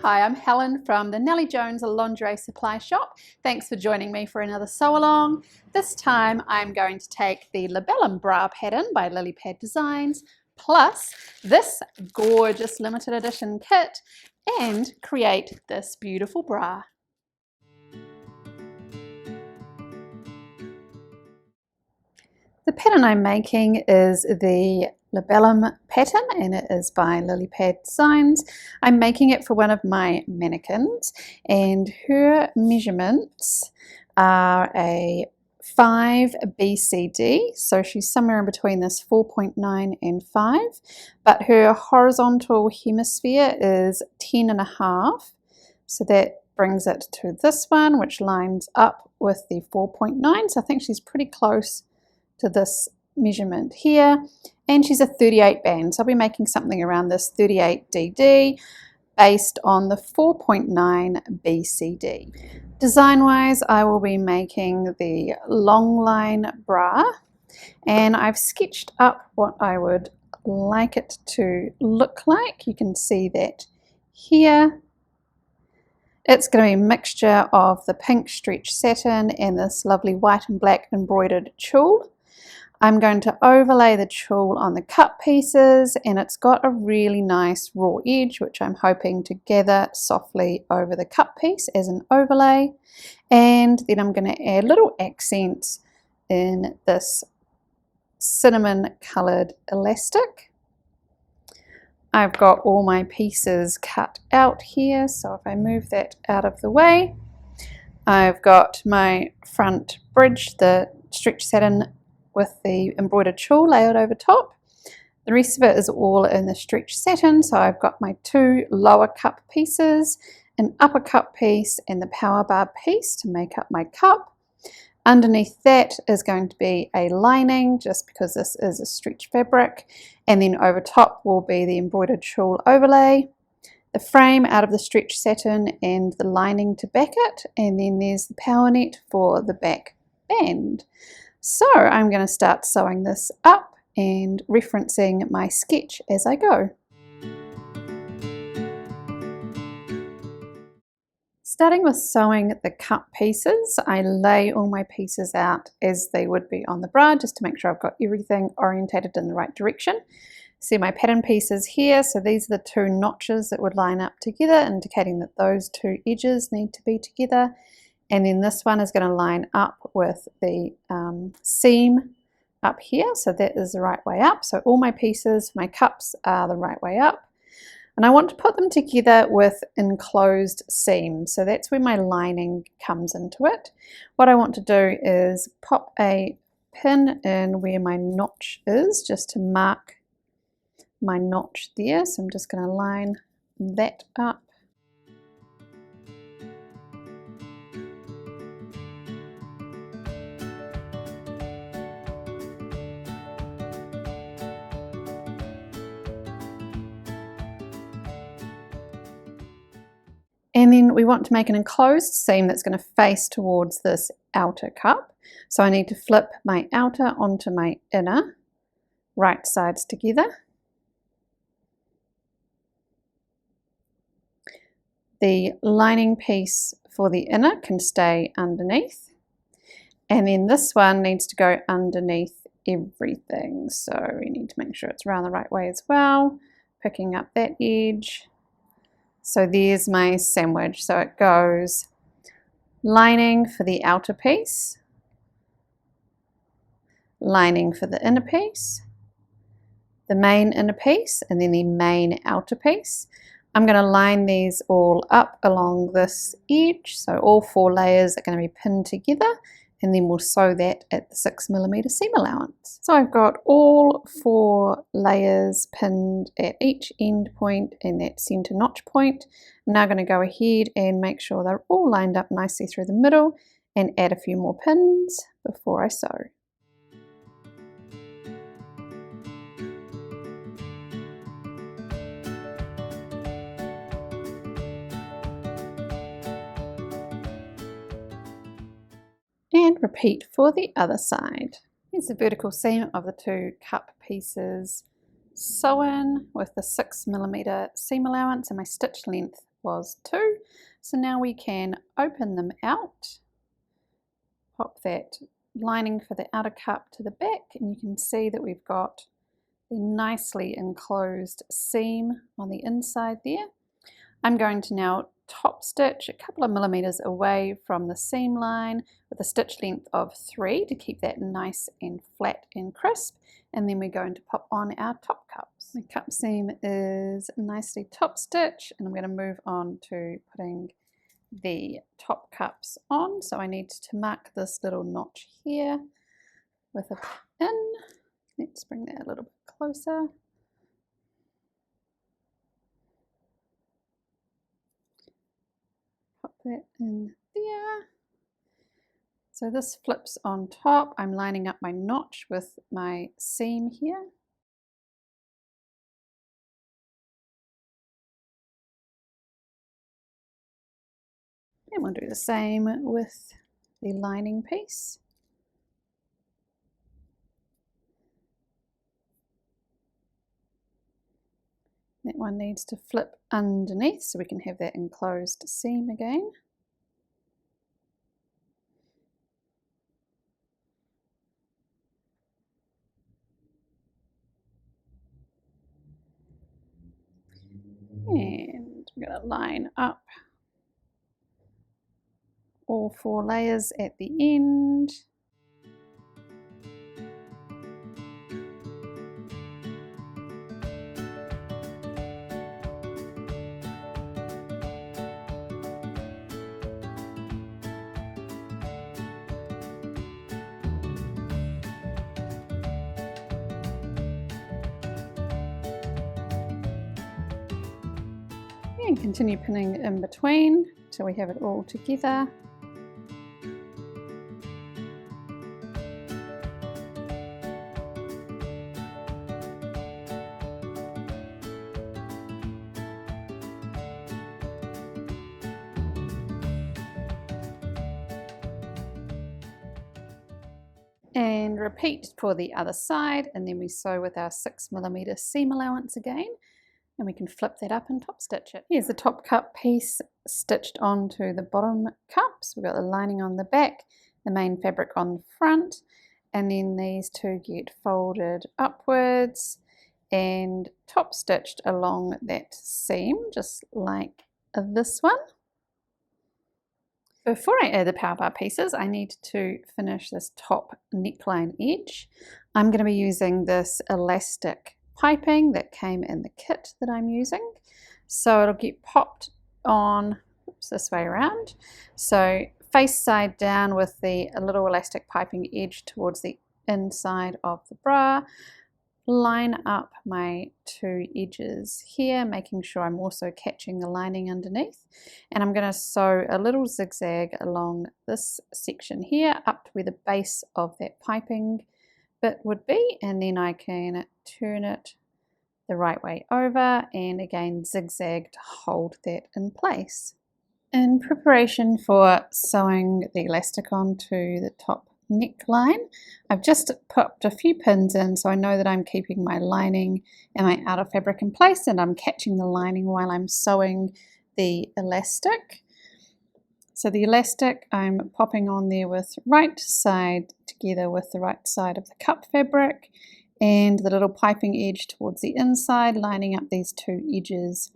Hi, I'm Helen from the Nellie Jones Lingerie Supply Shop. Thanks for joining me for another sew along. This time I'm going to take the Labellum Bra pattern by LilypaDesigns plus this gorgeous limited edition kit and create this beautiful bra. The pattern I'm making is the Labellum pattern and it is by LilypaDesigns. I'm making it for one of my mannequins and her measurements are a 5 BCD, so she's somewhere in between this 4.9 and 5, but her horizontal hemisphere is 10.5, so that brings it to this one, which lines up with the 4.9, so I think she's pretty close to this measurement here, and she's a 38 band, so I'll be making something around this 38 DD based on the 4.9 BCD. Design wise, I will be making the longline bra, and I've sketched up what I would like it to look like. You can see that here. It's going to be a mixture of the pink stretch satin and this lovely white and black embroidered tulle. I'm going to overlay the tulle on the cut pieces, and it's got a really nice raw edge which I'm hoping to gather softly over the cut piece as an overlay, and then I'm going to add little accents in this cinnamon coloured elastic. I've got all my pieces cut out here, so if I move that out of the way, I've got my front bridge, the stretch satin with the embroidered tulle layered over top. The rest of it is all in the stretch satin, so I've got my two lower cup pieces, an upper cup piece and the power bar piece to make up my cup. Underneath that is going to be a lining, just because this is a stretch fabric, and then over top will be the embroidered tulle overlay, the frame out of the stretch satin and the lining to back it, and then there's the power net for the back band. So I'm going to start sewing this up and referencing my sketch as I go. Starting with sewing the cut pieces, I lay all my pieces out as they would be on the bra just to make sure I've got everything orientated in the right direction. See my pattern pieces here, so these are the two notches that would line up together, indicating that those two edges need to be together. And then this one is going to line up with the seam up here, so that is the right way up. So all my pieces, my cups are the right way up. And I want to put them together with enclosed seams, so that's where my lining comes into it. What I want to do is pop a pin in where my notch is, just to mark my notch there. So I'm just going to line that up. And then we want to make an enclosed seam that's going to face towards this outer cup. So I need to flip my outer onto my inner, right sides together. The lining piece for the inner can stay underneath. And then this one needs to go underneath everything. So we need to make sure it's around the right way as well, picking up that edge. So there's my sandwich. So it goes lining for the outer piece, lining for the inner piece, the main inner piece, and then the main outer piece. I'm going to line these all up along this edge. So all 4 layers are going to be pinned together, and then we'll sew that at the 6mm seam allowance. So I've got all 4 layers pinned at each end point and that center notch point. I'm now going to go ahead and make sure they're all lined up nicely through the middle and add a few more pins before I sew. And repeat for the other side. Here's the vertical seam of the 2 cup pieces sewn with the 6mm seam allowance, and my stitch length was 2. So now we can open them out, pop that lining for the outer cup to the back, and you can see that we've got the nicely enclosed seam on the inside there. I'm going to now top stitch a couple of millimeters away from the seam line with a stitch length of 3 to keep that nice and flat and crisp, and then we're going to pop on our top cups. The cup seam is nicely top stitched, and I'm going to move on to putting the top cups on. So I need to mark this little notch here with a pin. Let's bring that a little bit closer. Pop that in there. So this flips on top. I'm lining up my notch with my seam here. And we'll do the same with the lining piece. That one needs to flip underneath so we can have that enclosed seam again. And we're going to line up all 4 layers at the end. And continue pinning in between till we have it all together. And repeat for the other side, and then we sew with our 6mm seam allowance again. And we can flip that up and top stitch it. Here's the top cup piece stitched onto the bottom cups. We've got the lining on the back, the main fabric on the front, and then these two get folded upwards and top stitched along that seam, just like this one. Before I add the power bar pieces, I need to finish this top neckline edge. I'm going to be using this elastic piping that came in the kit that I'm using. So it'll get popped on, this way around. So face side down with the little elastic piping edge towards the inside of the bra. Line up my 2 edges here, making sure I'm also catching the lining underneath. And I'm going to sew a little zigzag along this section here up to where the base of that piping bit would be, and then I can turn it the right way over and again zigzag to hold that in place. In preparation for sewing the elastic onto the top neckline, I've just popped a few pins in so I know that I'm keeping my lining and my outer fabric in place, and I'm catching the lining while I'm sewing the elastic. So the elastic I'm popping on there with right side together with the right side of the cup fabric, and the little piping edge towards the inside, lining up these 2 edges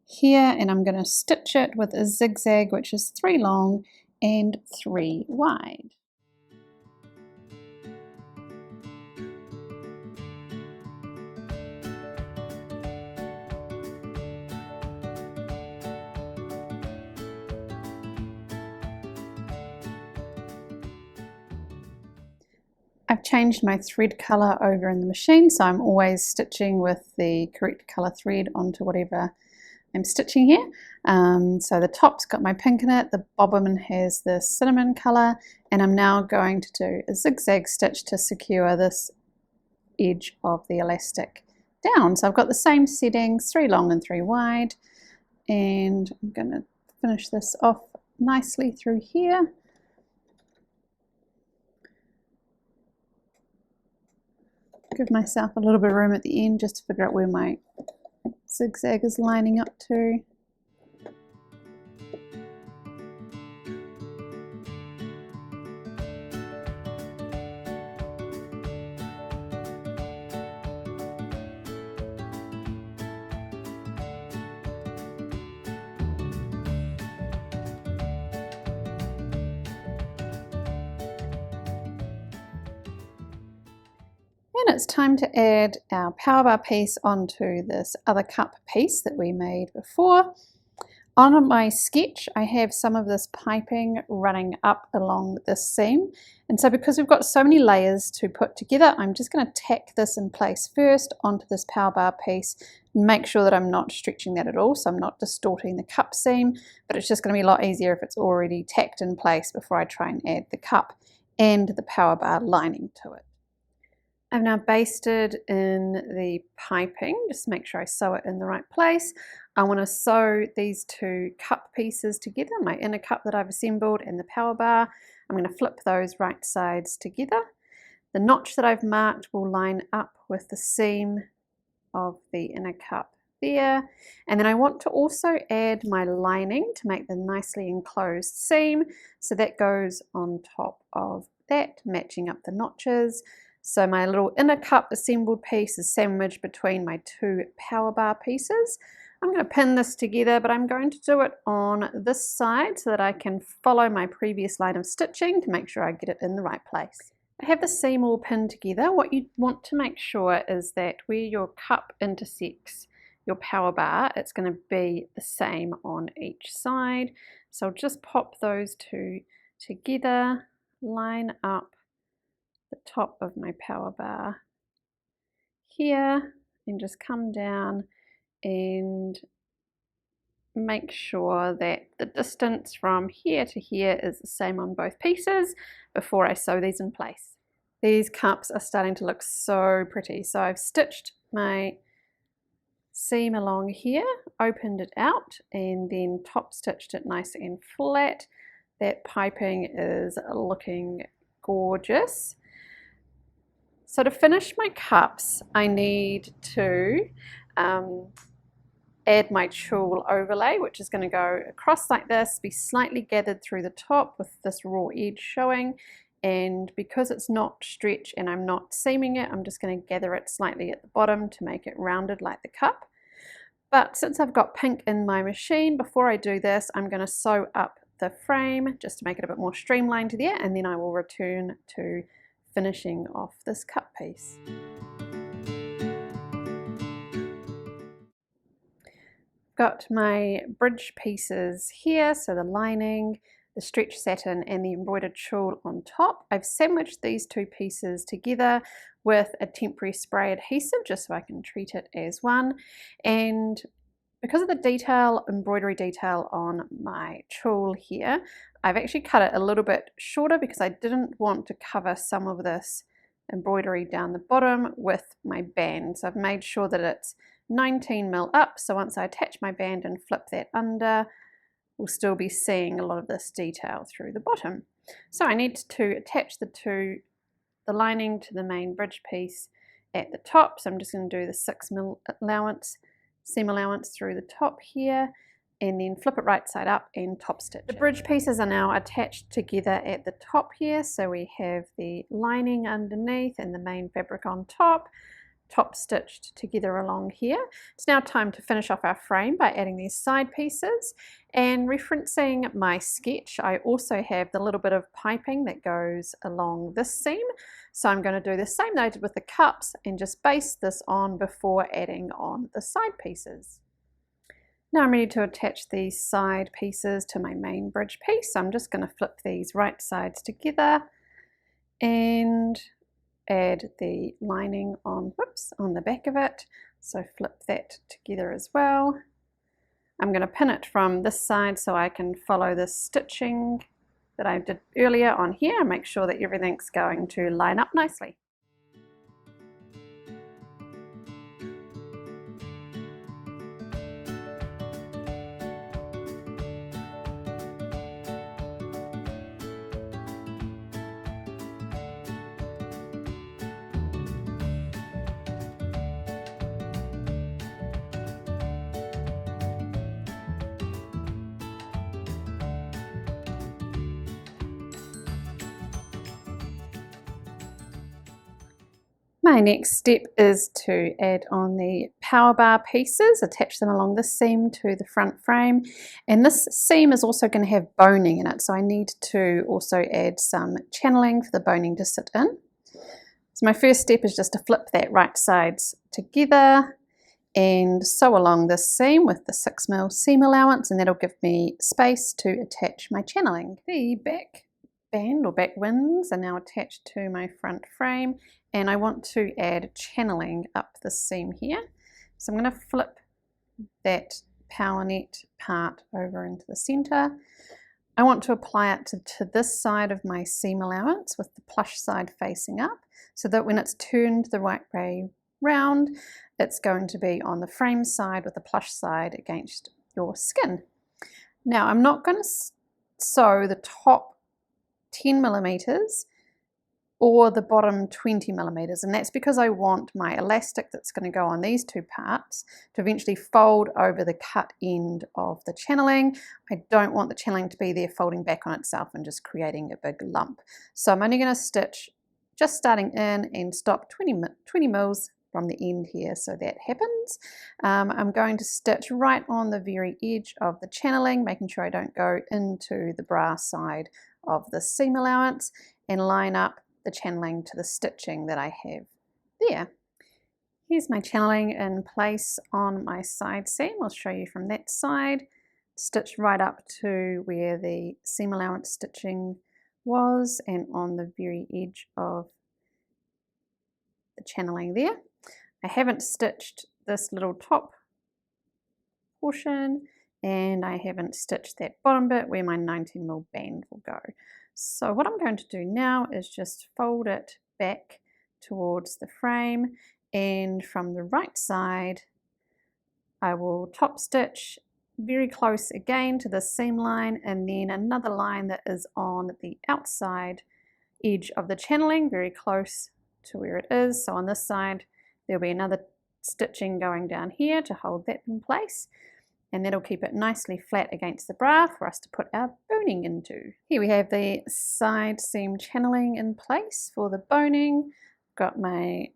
here, and I'm going to stitch it with a zigzag, which is 3 long and 3 wide. I've changed my thread colour over in the machine, so I'm always stitching with the correct colour thread onto whatever I'm stitching here. So the top's got my pink in it, the bobbin has the cinnamon colour, and I'm now going to do a zigzag stitch to secure this edge of the elastic down. So I've got the same settings, 3 long and 3 wide, and I'm going to finish this off nicely through here. Give myself a little bit of room at the end just to figure out where my zigzag is lining up to. And it's time to add our power bar piece onto this other cup piece that we made before. On my sketch, I have some of this piping running up along this seam. And so because we've got so many layers to put together, I'm just going to tack this in place first onto this power bar piece and make sure that I'm not stretching that at all, so I'm not distorting the cup seam, but it's just going to be a lot easier if it's already tacked in place before I try and add the cup and the power bar lining to it. I've now basted in the piping, just make sure I sew it in the right place. I want to sew these two cup pieces together, my inner cup that I've assembled and the power bar. I'm going to flip those right sides together. The notch that I've marked will line up with the seam of the inner cup there. And then I want to also add my lining to make the nicely enclosed seam. So that goes on top of that, matching up the notches. So my little inner cup assembled piece is sandwiched between my two power bar pieces. I'm going to pin this together, but I'm going to do it on this side so that I can follow my previous line of stitching to make sure I get it in the right place. I have the seam all pinned together. What you want to make sure is that where your cup intersects your power bar, it's going to be the same on each side. So I'll just pop those two together, line up the top of my power bar here, and just come down and make sure that the distance from here to here is the same on both pieces before I sew these in place. These cups are starting to look so pretty. So I've stitched my seam along here, opened it out, and then top stitched it nice and flat. That piping is looking gorgeous. So to finish my cups, I need to add my tulle overlay, which is going to go across like this, be slightly gathered through the top with this raw edge showing. And because it's not stretched and I'm not seaming it, I'm just going to gather it slightly at the bottom to make it rounded like the cup. But since I've got pink in my machine, before I do this, I'm going to sew up the frame just to make it a bit more streamlined there, and then I will return to finishing off this cup piece. Got my bridge pieces here, so the lining, the stretch satin and the embroidered tulle on top. I've sandwiched these two pieces together with a temporary spray adhesive just so I can treat it as one. And because of the detail, embroidery detail on my tulle here, I've actually cut it a little bit shorter because I didn't want to cover some of this embroidery down the bottom with my band. So I've made sure that it's 19 mil up, so once I attach my band and flip that under, we'll still be seeing a lot of this detail through the bottom. So I need to attach the lining to the main bridge piece at the top, so I'm just going to do the 6 mil seam allowance through the top here, and then flip it right side up and top stitch. The bridge pieces are now attached together at the top here, so we have the lining underneath and the main fabric on top stitched together along here. It's now time to finish off our frame by adding these side pieces, and referencing my sketch, I also have the little bit of piping that goes along this seam. So I'm going to do the same that I did with the cups and just baste this on before adding on the side pieces. Now I'm ready to attach these side pieces to my main bridge piece. So I'm just going to flip these right sides together and add the lining on the back of it. So flip that together as well. I'm going to pin it from this side so I can follow the stitching that I did earlier on here and make sure that everything's going to line up nicely. My next step is to add on the power bar pieces, attach them along this seam to the front frame, and this seam is also going to have boning in it, so I need to also add some channeling for the boning to sit in. So my first step is just to flip that right sides together and sew along this seam with the 6mm seam allowance, and that'll give me space to attach my channeling. The back band or back winds are now attached to my front frame, and I want to add channeling up the seam here. So I'm going to flip that power net part over into the center. I want to apply it to this side of my seam allowance with the plush side facing up, so that when it's turned the right way round, it's going to be on the frame side with the plush side against your skin. Now I'm not going to sew the top 10mm or the bottom 20mm, and that's because I want my elastic that's going to go on these two parts to eventually fold over the cut end of the channeling. I don't want the channeling to be there folding back on itself and just creating a big lump. So I'm only going to stitch just starting in and stop 20 mils from the end here, so that happens. I'm going to stitch right on the very edge of the channeling, making sure I don't go into the bra side of the seam allowance, and line up the channeling to the stitching that I have there. Here's my channeling in place on my side seam. I'll show you from that side. Stitch right up to where the seam allowance stitching was and on the very edge of the channeling there. I haven't stitched this little top portion, and I haven't stitched that bottom bit where my 19mm band will go. So what I'm going to do now is just fold it back towards the frame, and from the right side I will top stitch very close again to the seam line, and then another line that is on the outside edge of the channeling, very close to where it is. So on this side there'll be another stitching going down here to hold that in place, and that'll keep it nicely flat against the bra for us to put our boning into. Here we have the side seam channeling in place for the boning. Got my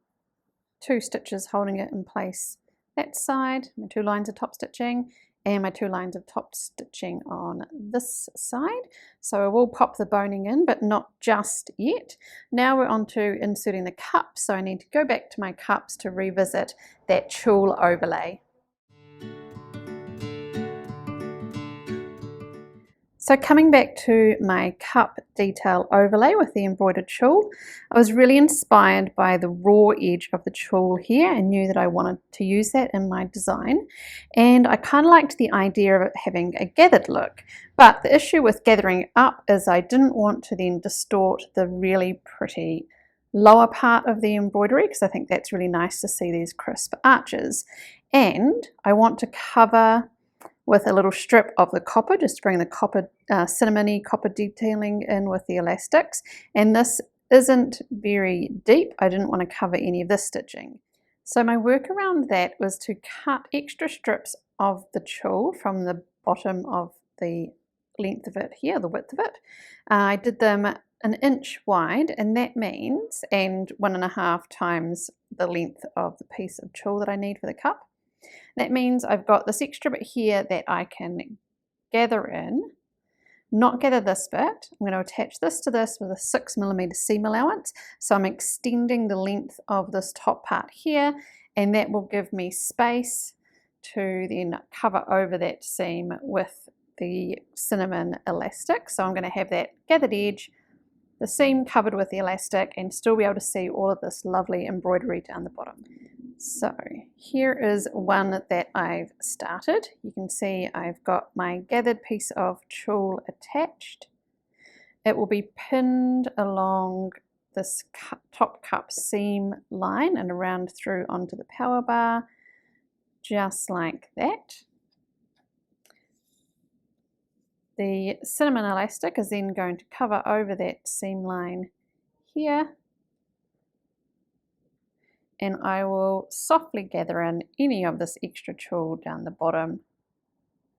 2 stitches holding it in place that side, my 2 lines of top stitching, and my 2 lines of top stitching on this side. So I will pop the boning in, but not just yet. Now we're on to inserting the cups, so I need to go back to my cups to revisit that tulle overlay. So coming back to my cup detail overlay with the embroidered tulle, I was really inspired by the raw edge of the tulle here and knew that I wanted to use that in my design. And I kind of liked the idea of it having a gathered look. But the issue with gathering up is I didn't want to then distort the really pretty lower part of the embroidery, because I think that's really nice to see these crisp arches. And I want to cover with a little strip of the copper, just to bring the copper, cinnamony copper detailing in with the elastics. And this isn't very deep. I didn't want to cover any of this stitching. So my work around that was to cut extra strips of the tulle from the bottom of the length of it here, the width of it. I did them 1 inch wide, and that means, and 1.5 times the length of the piece of tulle that I need for the cup. That means I've got this extra bit here that I can gather in, not gather this bit. I'm going to attach this to this with a 6mm seam allowance. So I'm extending the length of this top part here, and that will give me space to then cover over that seam with the cinnamon elastic. So I'm going to have that gathered edge, the seam covered with the elastic, and still be able to see all of this lovely embroidery down the bottom. So here is one that I've started. You can see I've got my gathered piece of tulle attached. It will be pinned along this top cup seam line and around through onto the power bar, just like that. The cinnamon elastic is then going to cover over that seam line here, and I will softly gather in any of this extra tulle down the bottom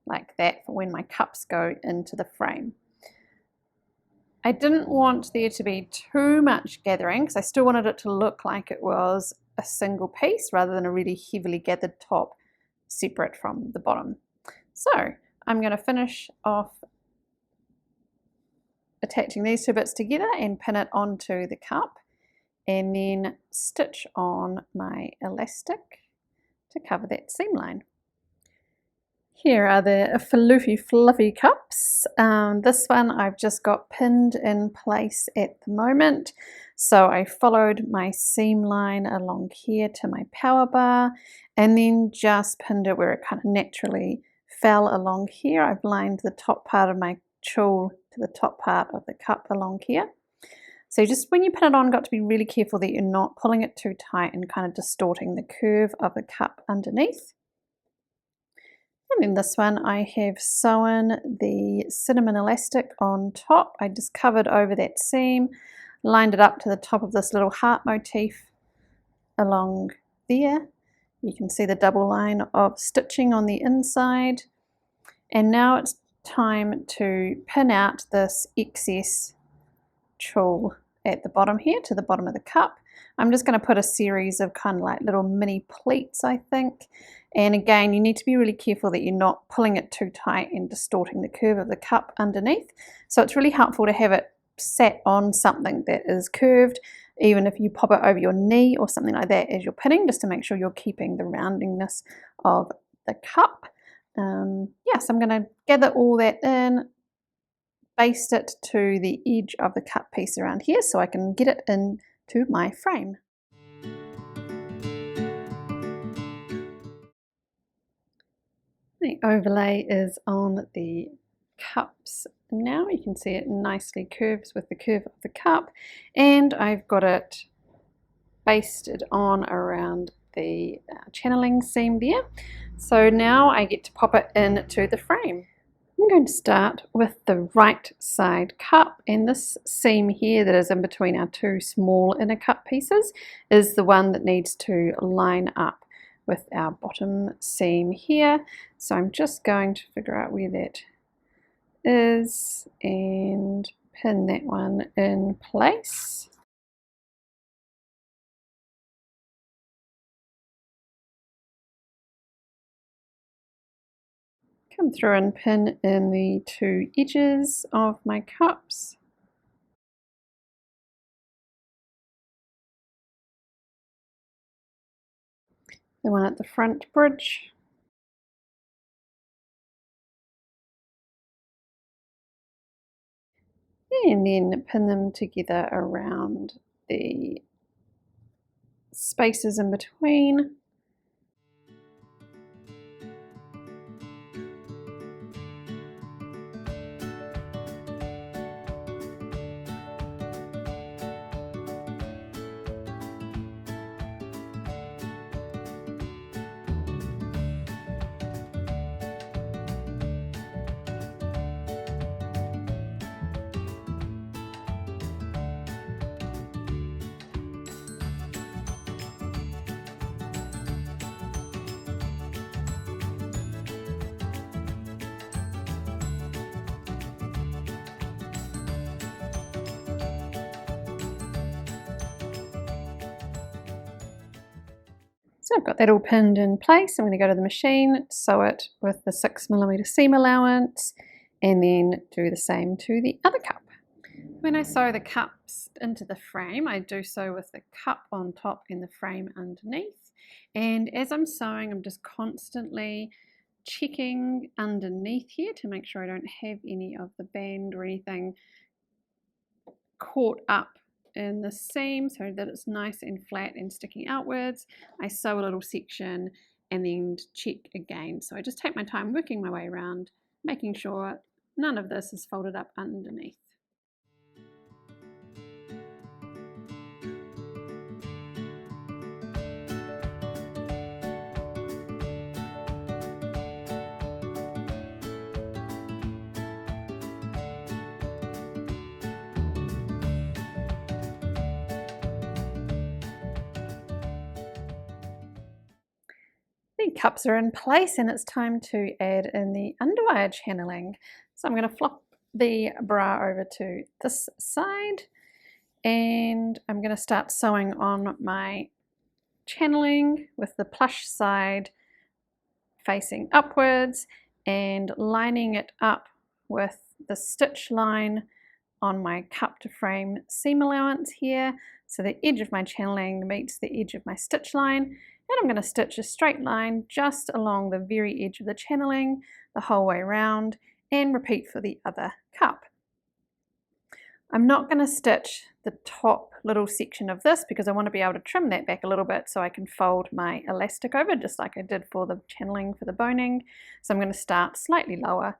like that for when my cups go into the frame. I didn't want there to be too much gathering because I still wanted it to look like it was a single piece rather than a really heavily gathered top separate from the bottom. So I'm going to finish off attaching these 2 bits together and pin it onto the cup. and then stitch on my elastic to cover that seam line. Here are the floofy fluffy cups. This one I've just got pinned in place at the moment. So I followed my seam line along here to my power bar and then just pinned it where it kind of naturally fell along here. I've lined the top part of my tulle to the top part of the cup along here. So just when you put it on, got to be really careful that you're not pulling it too tight and kind of distorting the curve of the cup underneath. And then this one I have sewn the cinnamon elastic on top. I just covered over that seam, lined it up to the top of this little heart motif along there. You can see the double line of stitching on the inside. And now it's time to pin out this excess tulle at the bottom here to the bottom of the cup. I'm just going to put a series of kind of like little mini pleats, I think. And again, you need to be really careful that you're not pulling it too tight and distorting the curve of the cup underneath. So it's really helpful to have it sat on something that is curved, even if you pop it over your knee or something like that as you're pinning, just to make sure you're keeping the roundingness of the cup. Yes, I'm going to gather all that in, baste it to the edge of the cut piece around here so I can get it into my frame. The overlay is on the cups now. You can see it nicely curves with the curve of the cup, and I've got it basted on around the channeling seam there. So now I get to pop it into the frame. I'm going to start with the right side cup, and this seam here that is in between our two small inner cup pieces is the one that needs to line up with our bottom seam here. So I'm just going to figure out where that is and pin that one in place. Come through and pin in the two edges of my cups. The one at the front bridge. And then pin them together around the spaces in between. So I've got that all pinned in place. I'm going to go to the machine, sew it with the 6mm seam allowance, and then do the same to the other cup. When I sew the cups into the frame, I do so with the cup on top and the frame underneath. And as I'm sewing, I'm just constantly checking underneath here to make sure I don't have any of the band or anything caught up in the seam so that it's nice and flat and sticking outwards. I sew a little section and then check again. So I just take my time working my way around, making sure none of this is folded up underneath. The cups are in place and it's time to add in the underwire channeling. So I'm going to flop the bra over to this side and I'm going to start sewing on my channeling with the plush side facing upwards and lining it up with the stitch line on my cup to frame seam allowance here. So the edge of my channeling meets the edge of my stitch line, and I'm going to stitch a straight line just along the very edge of the channeling the whole way around, and repeat for the other cup. I'm not going to stitch the top little section of this because I want to be able to trim that back a little bit so I can fold my elastic over just like I did for the channeling for the boning. So I'm going to start slightly lower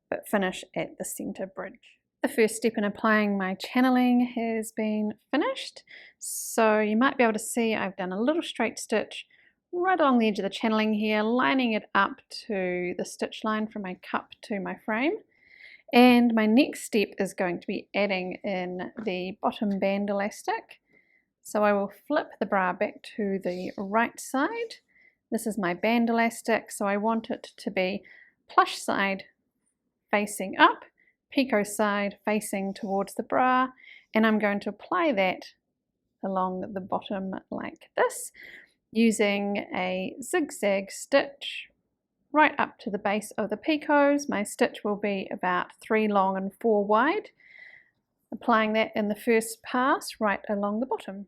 but finish at the center bridge. The first step in applying my channeling has been finished. So you might be able to see I've done a little straight stitch right along the edge of the channeling here, lining it up to the stitch line from my cup to my frame. And my next step is going to be adding in the bottom band elastic. So I will flip the bra back to the right side. This is my band elastic, so I want it to be plush side facing up, picot side facing towards the bra, and I'm going to apply that along the bottom like this, using a zigzag stitch right up to the base of the picots. My stitch will be about 3 long and 4 wide, applying that in the first pass right along the bottom.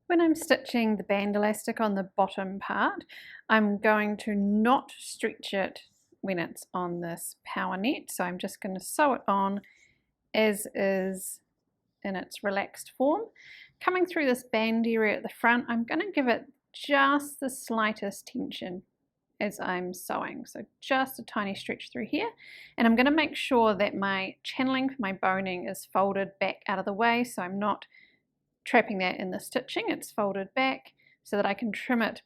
When I'm stitching the band elastic on the bottom part, I'm going to not stretch it when it's on this power net, so I'm just going to sew it on as is in its relaxed form. Coming through this band area at the front, I'm going to give it just the slightest tension as I'm sewing, so just a tiny stretch through here, and I'm going to make sure that my channeling for my boning is folded back out of the way, so I'm not trapping that in the stitching. It's folded back so that I can trim it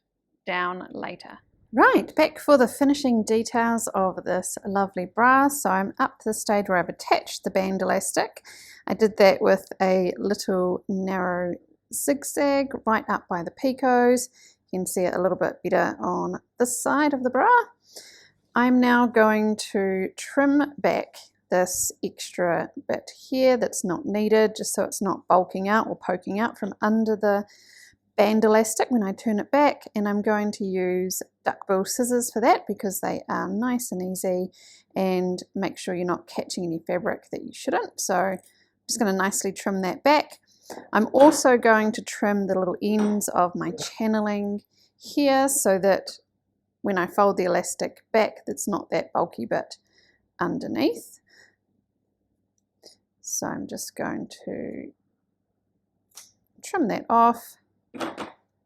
down later. Right, back for the finishing details of this lovely bra. So I'm up to the stage where I've attached the band elastic. I did that with a little narrow zigzag right up by the picots. You can see it a little bit better on this side of the bra. I'm now going to trim back this extra bit here that's not needed, just so it's not bulking out or poking out from under the band elastic when I turn it back, and I'm going to use duckbill scissors for that because they are nice and easy, and make sure you're not catching any fabric that you shouldn't. So I'm just going to nicely trim that back. I'm also going to trim the little ends of my channeling here so that when I fold the elastic back, it's not that bulky bit underneath. So I'm just going to trim that off,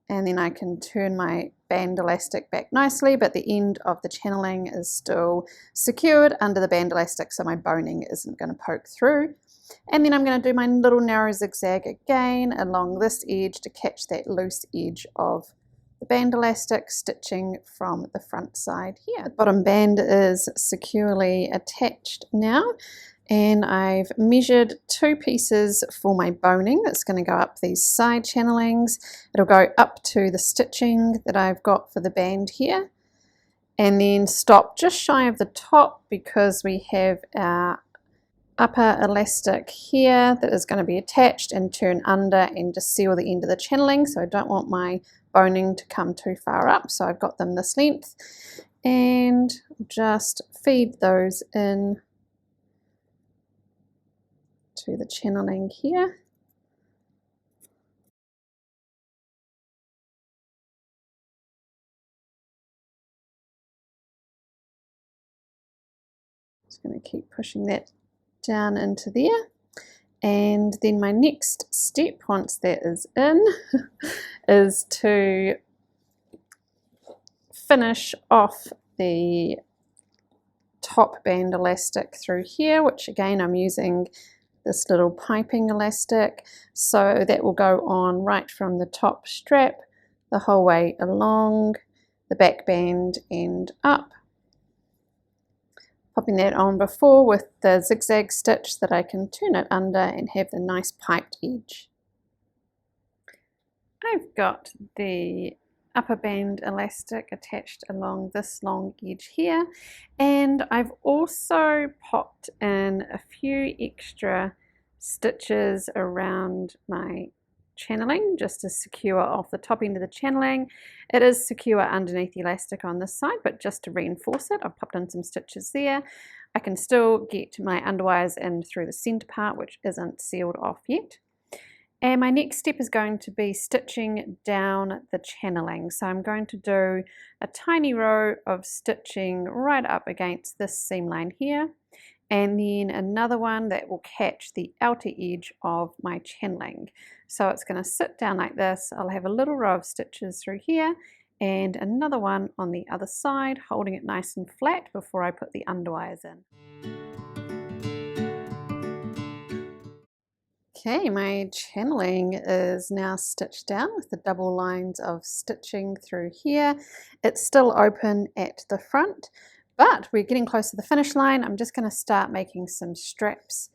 and then I can turn my band elastic back nicely, but the end of the channeling is still secured under the band elastic, so my boning isn't going to poke through. And then I'm going to do my little narrow zigzag again along this edge to catch that loose edge of the band elastic, stitching from the front side here. The bottom band is securely attached now, and I've measured 2 pieces for my boning. That's going to go up these side channelings. It'll go up to the stitching that I've got for the band here, and then stop just shy of the top because we have our upper elastic here that is going to be attached, and turn under and just seal the end of the channeling. So I don't want my boning to come too far up, so I've got them this length, and just feed those in to the channeling here. Just going to keep pushing that down into there, and then my next step once that is in is to finish off the top band elastic through here, which again I'm using this little piping elastic, so that will go on right from the top strap the whole way along the back band and up, popping that on before with the zigzag stitch that I can turn it under and have the nice piped edge. I've got the upper band elastic attached along this long edge here, and I've also popped in a few extra stitches around my channeling just to secure off the top end of the channeling. It is secure underneath the elastic on this side, but just to reinforce it, I've popped in some stitches there. I can still get my underwires in through the center part, which isn't sealed off yet. And my next step is going to be stitching down the channeling. So I'm going to do a tiny row of stitching right up against this seam line here, and then another one that will catch the outer edge of my channeling. So it's going to sit down like this. I'll have a little row of stitches through here and another one on the other side, holding it nice and flat before I put the underwires in. Okay, my channeling is now stitched down with the double lines of stitching through here. It's still open at the front, but we're getting close to the finish line. I'm just going to start making some straps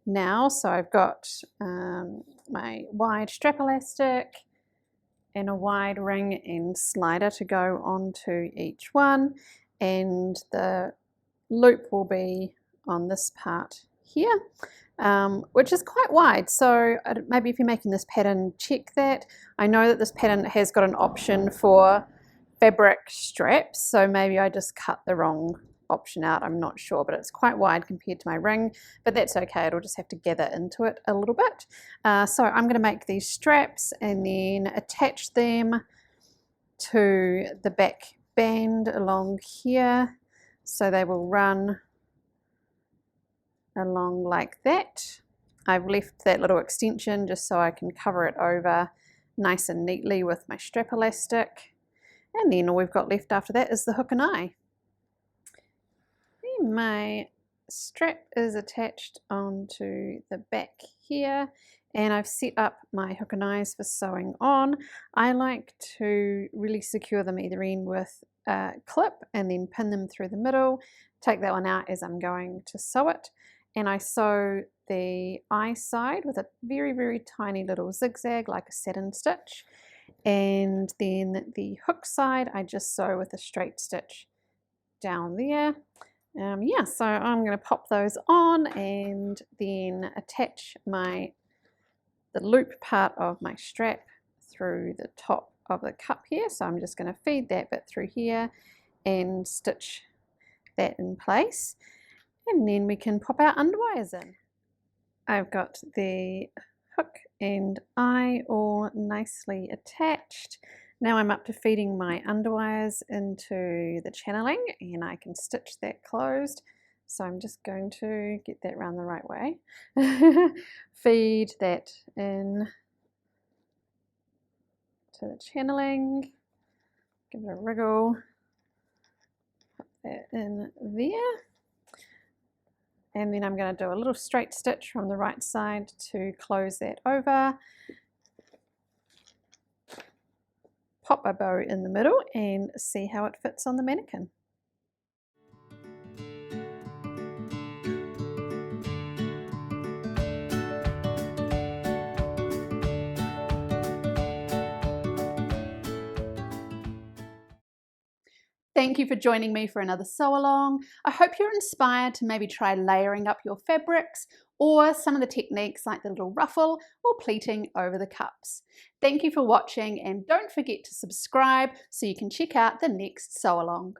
now. So I've got my wide strap elastic and a wide ring and slider to go onto each one, and the loop will be on this part here. Which is quite wide, so maybe if you're making this pattern, check that. I know that this pattern has got an option for fabric straps, so maybe I just cut the wrong option out, I'm not sure, but it's quite wide compared to my ring, but that's okay, it'll just have to gather into it a little bit. So I'm going to make these straps and then attach them to the back band along here, so they will run along like that. I've left that little extension just so I can cover it over nice and neatly with my strap elastic, and then all we've got left after that is the hook and eye. And my strap is attached onto the back here, and I've set up my hook and eyes for sewing on. I like to really secure them either end with a clip and then pin them through the middle. Take that one out as I'm going to sew it. And I sew the eye side with a very, very tiny little zigzag like a satin stitch. And then the hook side I just sew with a straight stitch down there. Yeah, so I'm going to pop those on and then attach the loop part of my strap through the top of the cup here. So I'm just going to feed that bit through here and stitch that in place. And then we can pop our underwires in. I've got the hook and eye all nicely attached. Now I'm up to feeding my underwires into the channeling, and I can stitch that closed. So I'm just going to get that round the right way. Feed that in to the channeling, give it a wriggle, put that in there. And then I'm going to do a little straight stitch from the right side to close that over. Pop a bow in the middle and see how it fits on the mannequin. Thank you for joining me for another sew along. I hope you're inspired to maybe try layering up your fabrics or some of the techniques like the little ruffle or pleating over the cups. Thank you for watching, and don't forget to subscribe so you can check out the next sew along.